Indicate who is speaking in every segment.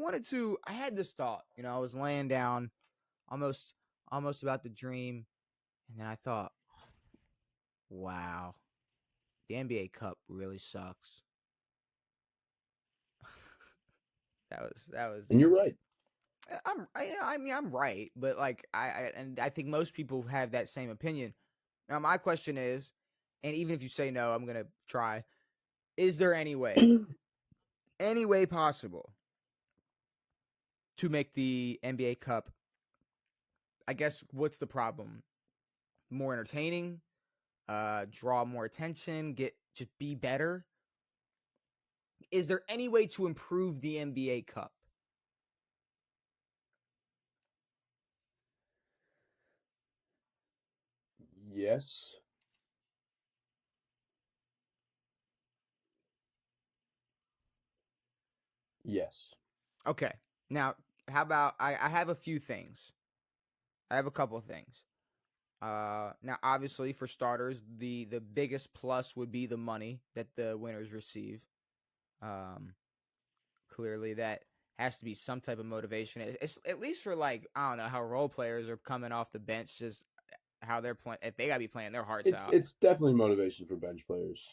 Speaker 1: I had this thought, I was laying down, almost about to dream, and then I thought, wow, the NBA Cup really sucks. that was
Speaker 2: And you're right.
Speaker 1: I'm right, but like I think most people have that same opinion. Now my question is, and even if you say no, I'm gonna try. Is there any way possible to make the NBA Cup? I guess what's the problem? More entertaining, draw more attention, just be better. Is there any way to improve the NBA Cup?
Speaker 2: Yes. Yes.
Speaker 1: Okay. Now, how about I have a few things. I have a couple of things. Now, obviously, for starters, the biggest plus would be the money that the winners receive. Um, Clearly, that has to be some type of motivation. It's at least for like I don't know how role players are coming off the bench, just how they're playing. If they gotta be playing their hearts out
Speaker 2: It's definitely motivation for bench players.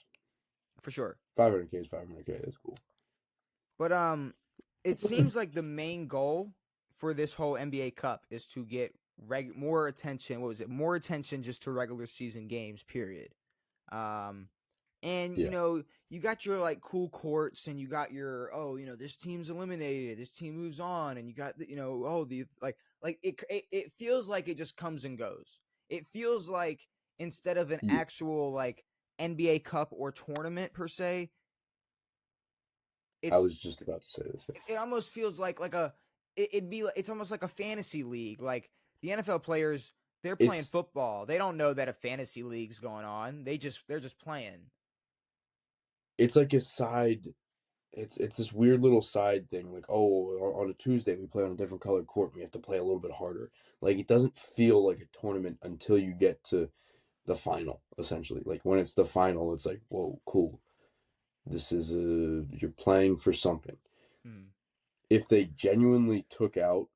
Speaker 1: for sure.
Speaker 2: 500K is 500K. That's cool.
Speaker 1: But it seems like the main goal for this whole NBA Cup is to get more attention. What was it? More attention just to regular season games. Period. Um, and
Speaker 2: Yeah.
Speaker 1: you got your like cool courts, and you got your this team's eliminated, this team moves on, and you got the like it feels like it just comes and goes. It feels like instead of an
Speaker 2: Yeah.
Speaker 1: actual like NBA Cup or tournament per se,
Speaker 2: I
Speaker 1: it's
Speaker 2: was just about to say this.
Speaker 1: it almost feels like it's almost like a fantasy league. Like the NFL players, they're playing
Speaker 2: It's
Speaker 1: football. They don't know that a fantasy league's going on. They're just playing.
Speaker 2: it's like a side. It's this weird little side thing. Like, oh, on a Tuesday we play on a different colored court. We have to play a little bit harder. Like, it doesn't feel like a tournament until you get to the final. Essentially, like when it's the final, it's like, whoa, cool. This is you're playing for something.
Speaker 1: Hmm.
Speaker 2: If they genuinely took out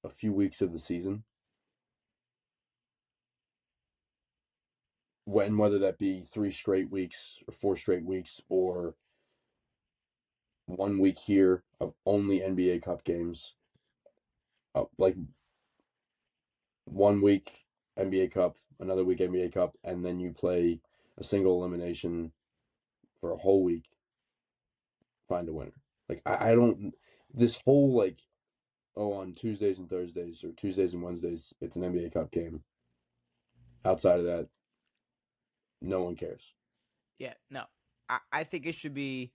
Speaker 2: a few weeks of the season, whether that be 3 straight weeks or 4 straight weeks or 1 week here of only NBA Cup games, like 1 week NBA Cup, another week NBA Cup, and then you play a single elimination for a whole week, find a winner. Like I don't this whole like, oh, on Tuesdays and Thursdays or Tuesdays and Wednesdays it's an NBA Cup game. Outside of that, no one cares.
Speaker 1: Yeah, no. I think it should be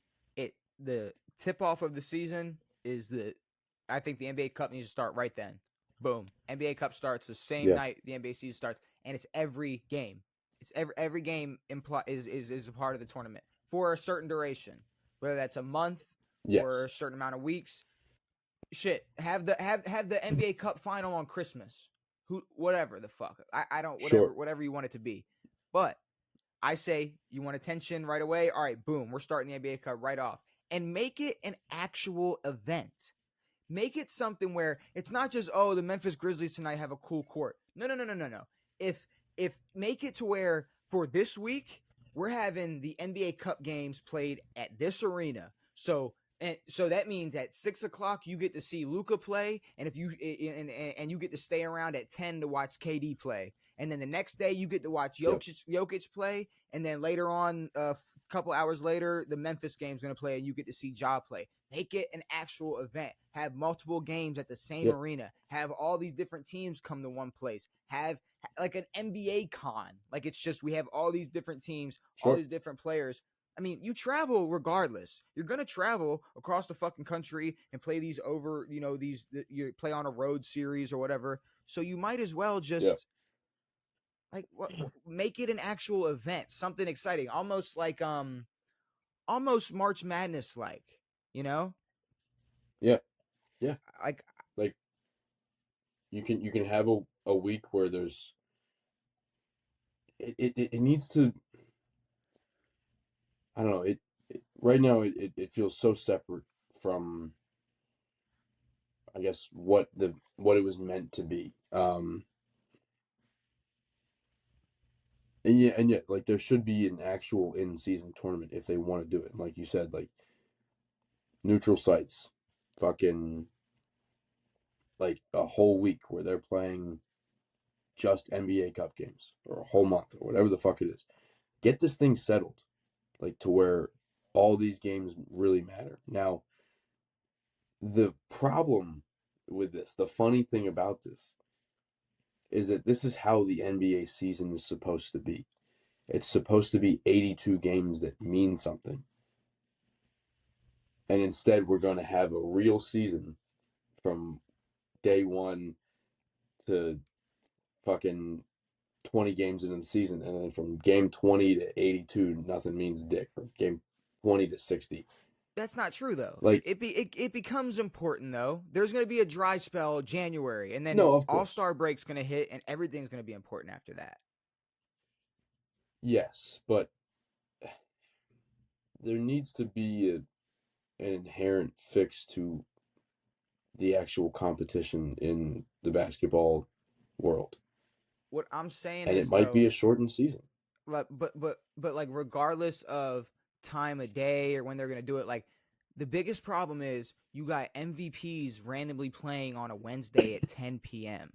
Speaker 1: the tip off of the season is the I think the NBA Cup needs to start right then. Boom. NBA Cup starts the same
Speaker 2: Yeah.
Speaker 1: night the NBA season starts, and it's every game. It's every game is a part of the tournament for a certain duration, whether that's a month or
Speaker 2: Yes.
Speaker 1: a certain amount of weeks. Shit, have the NBA Cup final on Christmas. Whatever the fuck. I don't
Speaker 2: Sure.
Speaker 1: whatever you want it to be. But I say you want attention right away. All right, boom, we're starting the NBA Cup right off. And make it an actual event. Make it something where it's not just, oh, the Memphis Grizzlies tonight have a cool court. No. If make it to where for this week we're having the NBA Cup games played at this arena. So that means at 6 o'clock you get to see Luka play, and if you and you get to stay around at 10 to watch KD play, and then the next day you get to watch
Speaker 2: Yep.
Speaker 1: Jokic play, and then later on, a couple hours later, the Memphis game's going to play, and you get to see Ja play. Make it an actual event. Have multiple games at the same
Speaker 2: Yep.
Speaker 1: arena. Have all these different teams come to one place. Have like an NBA con. Like it's just we have all these different teams, all
Speaker 2: Sure.
Speaker 1: these different players. I mean, you travel regardless. You're gonna travel across the fucking country and play these over, you play on a road series or whatever. So you might as well
Speaker 2: Yeah.
Speaker 1: just like make it an actual event, something exciting, almost March Madness like, you know?
Speaker 2: Yeah. Yeah.
Speaker 1: Like
Speaker 2: Like you can have a week where there's it needs to, I don't know, it right now it feels so separate from, I guess, what it was meant to be. And yet, like, there should be an actual in season tournament if they want to do it. And like you said, like, neutral sites, fucking, like, a whole week where they're playing just NBA Cup games, or a whole month, or whatever the fuck it is. Get this thing settled, like, to where all these games really matter. Now, the problem with this, the funny thing about this, is that this is how the NBA season is supposed to be. It's supposed to be 82 games that mean something. And instead, we're going to have a real season from day one to fucking 20 games into the season. And then from game 20 to 82, nothing means dick. Or game 20 to 60.
Speaker 1: That's not true though.
Speaker 2: Like,
Speaker 1: It becomes important though. There's going to be a dry spell January, and then
Speaker 2: no, of
Speaker 1: All
Speaker 2: course.
Speaker 1: Star break's going to hit, and everything's going to be important after that.
Speaker 2: Yes, but there needs to be an inherent fix to the actual competition in the basketball world.
Speaker 1: What I'm saying
Speaker 2: And it
Speaker 1: is
Speaker 2: might be
Speaker 1: though,
Speaker 2: a shortened season.
Speaker 1: like, but like regardless of time of day or when they're going to do it, like the biggest problem is you got MVPs randomly playing on a Wednesday at 10 p.m.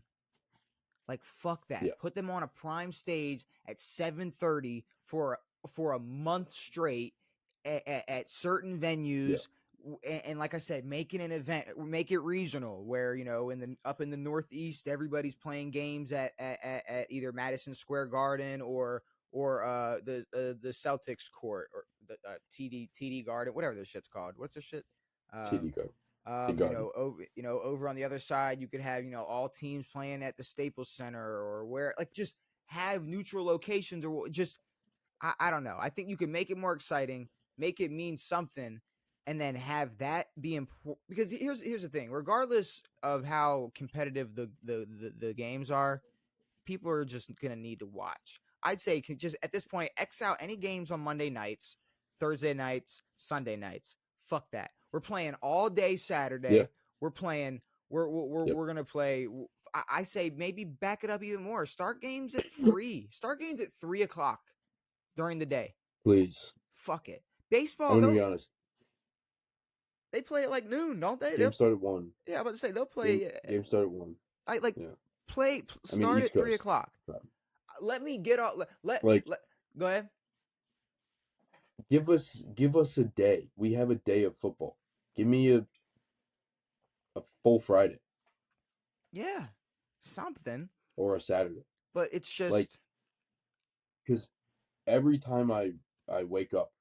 Speaker 1: Like fuck that.
Speaker 2: Yeah,
Speaker 1: Put them on a prime stage at 7:30 for a month straight at certain
Speaker 2: yeah,
Speaker 1: venues. And like I said, make it an event, make it regional, where in the up in the Northeast, everybody's playing games at either Madison Square Garden or the Celtics court, or the TD Garden, whatever this shit's called. What's this shit?
Speaker 2: TD
Speaker 1: Um,
Speaker 2: Garden. The Garden.
Speaker 1: over on the other side, you could have all teams playing at the Staples Center, or where, like, just have neutral locations, or just I don't know. I think you can make it more exciting, make it mean something, and then have that be important. Because here's the thing: regardless of how competitive the games are, people are just gonna need to watch. I'd say just at this point, X out any games on Monday nights, Thursday nights, Sunday nights. Fuck that. We're playing all day
Speaker 2: Yeah,
Speaker 1: Saturday. We're playing.
Speaker 2: yep.
Speaker 1: We're gonna play. I say maybe back it up even more. Start games at 3. Start games at 3 o'clock during the day.
Speaker 2: Please.
Speaker 1: Fuck it.
Speaker 2: I'm
Speaker 1: Baseball,
Speaker 2: gonna be
Speaker 1: though,
Speaker 2: honest.
Speaker 1: they play at like noon, don't they?
Speaker 2: Game
Speaker 1: They'll
Speaker 2: started 1.
Speaker 1: Yeah, I'm about to say they'll
Speaker 2: Game
Speaker 1: play.
Speaker 2: game started 1.
Speaker 1: I like
Speaker 2: Yeah.
Speaker 1: play
Speaker 2: I mean,
Speaker 1: start
Speaker 2: East
Speaker 1: at three
Speaker 2: Coast.
Speaker 1: o'clock. Let me get off.
Speaker 2: Like,
Speaker 1: Let go ahead.
Speaker 2: give us a day. We have a day of football. Give me a full Friday
Speaker 1: Yeah, something.
Speaker 2: or a Saturday.
Speaker 1: But it's
Speaker 2: Like,
Speaker 1: just
Speaker 2: because every time I wake up,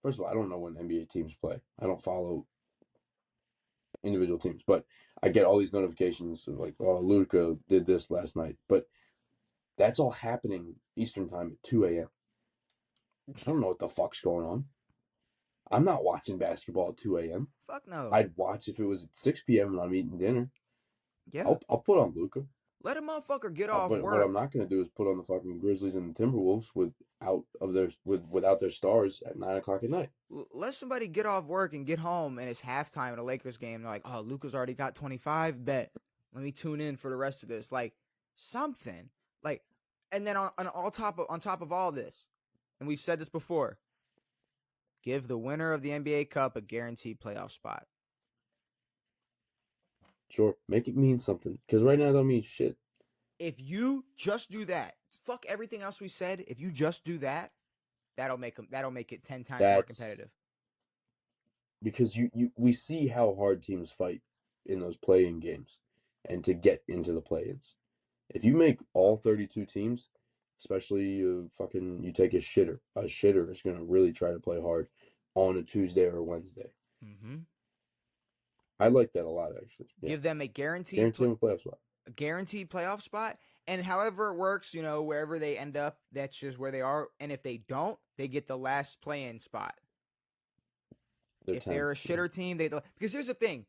Speaker 2: first of all, I don't know when NBA teams play. I don't follow individual teams, but I get all these notifications of, like, oh, Luka did this last night. But that's all happening Eastern time at 2 a.m. I don't know what the fuck's going on. I'm not watching basketball at 2 a.m.
Speaker 1: fuck no.
Speaker 2: I'd watch if it was at 6 p.m. when I'm eating dinner.
Speaker 1: Yeah,
Speaker 2: I'll put on Luka.
Speaker 1: let a motherfucker get off
Speaker 2: But what I'm
Speaker 1: work.
Speaker 2: not going to do is put on the fucking Grizzlies and the Timberwolves without their stars at 9 o'clock at night.
Speaker 1: Let somebody get off work and get home, and it's halftime in a Lakers game. They're like, oh, Luka's already got 25. Bet. Let me tune in for the rest of this. Like something. Like, and then on top of all this, and we've said this before, give the winner of the NBA Cup a guaranteed playoff spot.
Speaker 2: Sure, make it mean something. Because right now it don't mean shit.
Speaker 1: If you just do that, fuck everything else we said. If you just do that, that'll make it 10 times more
Speaker 2: That's
Speaker 1: competitive.
Speaker 2: because we see how hard teams fight in those play-in games and to get into the play-ins. If you make all 32 teams, especially fucking you take a shitter is going to really try to play hard on a Tuesday or a Wednesday.
Speaker 1: Mm-hmm.
Speaker 2: I like that a lot, actually. Yeah.
Speaker 1: Give them a guaranteed
Speaker 2: Guarantee them a playoff spot.
Speaker 1: playoff spot, and however it works, wherever they end up, that's just where they are. And if they don't, they get the last play-in spot. If they're a shitter team, because here's the thing: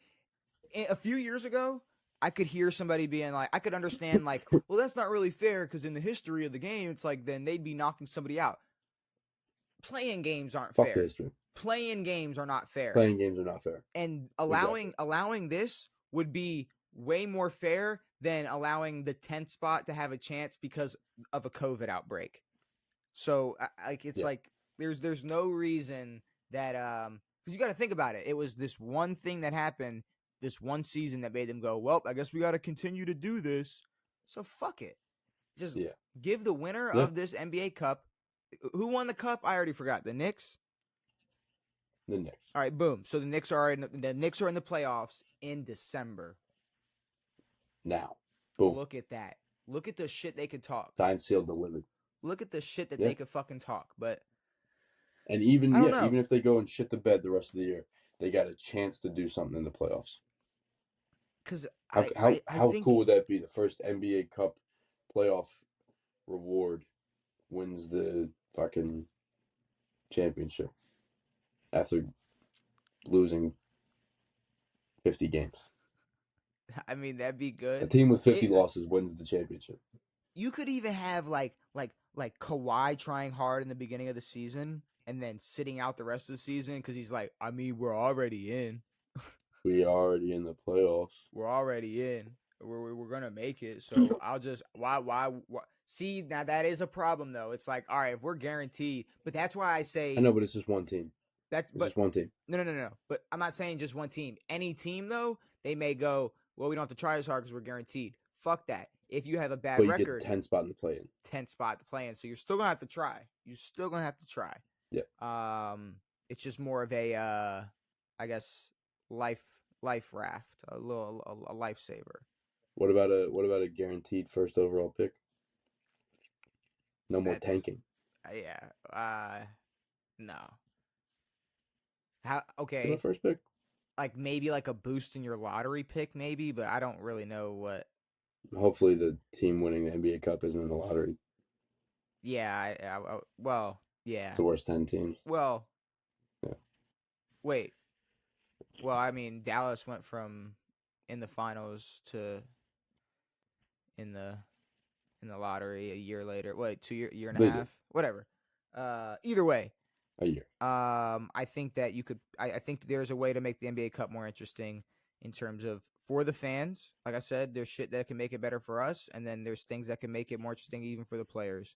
Speaker 1: a few years ago, I could hear somebody being like, I could understand, like, well, that's not really fair because in the history of the game, it's like then they'd be knocking somebody out. Playing games aren't
Speaker 2: Fuck the
Speaker 1: fair.
Speaker 2: history.
Speaker 1: Play-in games are not fair.
Speaker 2: Playing games are not fair.
Speaker 1: And allowing this would be way more fair than allowing the 10th spot to have a chance because of a COVID outbreak. So like there's no reason that because you got to think about it. It was this one thing that happened this one season that made them go, well, I guess we got to continue to do this. So fuck it. Just give the winner of this NBA Cup. Who won the cup? I already forgot. The Knicks.
Speaker 2: The Knicks.
Speaker 1: All right, boom. So the Knicks are in the playoffs in December.
Speaker 2: Now, boom.
Speaker 1: Look at that. Look at the shit they could talk.
Speaker 2: Signed, sealed, delivered.
Speaker 1: Look at the shit that they could fucking talk. But
Speaker 2: and even even if they go and shit the bed the rest of the year, they got a chance to do something in the playoffs.
Speaker 1: Because
Speaker 2: how cool would that be? The first NBA Cup playoff reward wins the fucking championship after losing 50 games.
Speaker 1: I mean, that'd be good.
Speaker 2: A team with 50 losses wins the championship.
Speaker 1: You could even have like Kawhi trying hard in the beginning of the season and then sitting out the rest of the season because he's like, I mean, we're already in.
Speaker 2: We already in the playoffs.
Speaker 1: We're already in. We're gonna make it. So I'll just why see, now that is a problem though. It's like, all right, if we're guaranteed, but that's why I say
Speaker 2: I know, but it's just one team.
Speaker 1: Just
Speaker 2: one team.
Speaker 1: No. But I'm not saying just one team. Any team though, they may go, well, we don't have to try as hard because we're guaranteed. Fuck that. If you have a bad record,
Speaker 2: get the 10 spot in the play-in.
Speaker 1: 10 spot to play in. So you're still gonna have to try.
Speaker 2: Yeah.
Speaker 1: It's just more of a I guess life raft, a lifesaver.
Speaker 2: What about a guaranteed first overall pick? No more tanking.
Speaker 1: No. How? Okay.
Speaker 2: For the first pick.
Speaker 1: Like maybe like a boost in your lottery pick, maybe, but I don't really know what.
Speaker 2: Hopefully, the team winning the NBA Cup isn't in the lottery.
Speaker 1: Yeah. Well, yeah.
Speaker 2: It's the worst 10 teams.
Speaker 1: Well.
Speaker 2: Yeah.
Speaker 1: Wait. Well, I mean, Dallas went from in the finals to in the lottery a year later. What, year and a half? Whatever. Either way.
Speaker 2: A year.
Speaker 1: I think that you could. I think there's a way to make the NBA Cup more interesting in terms of for the fans. Like I said, there's shit that can make it better for us, and then there's things that can make it more interesting even for the players.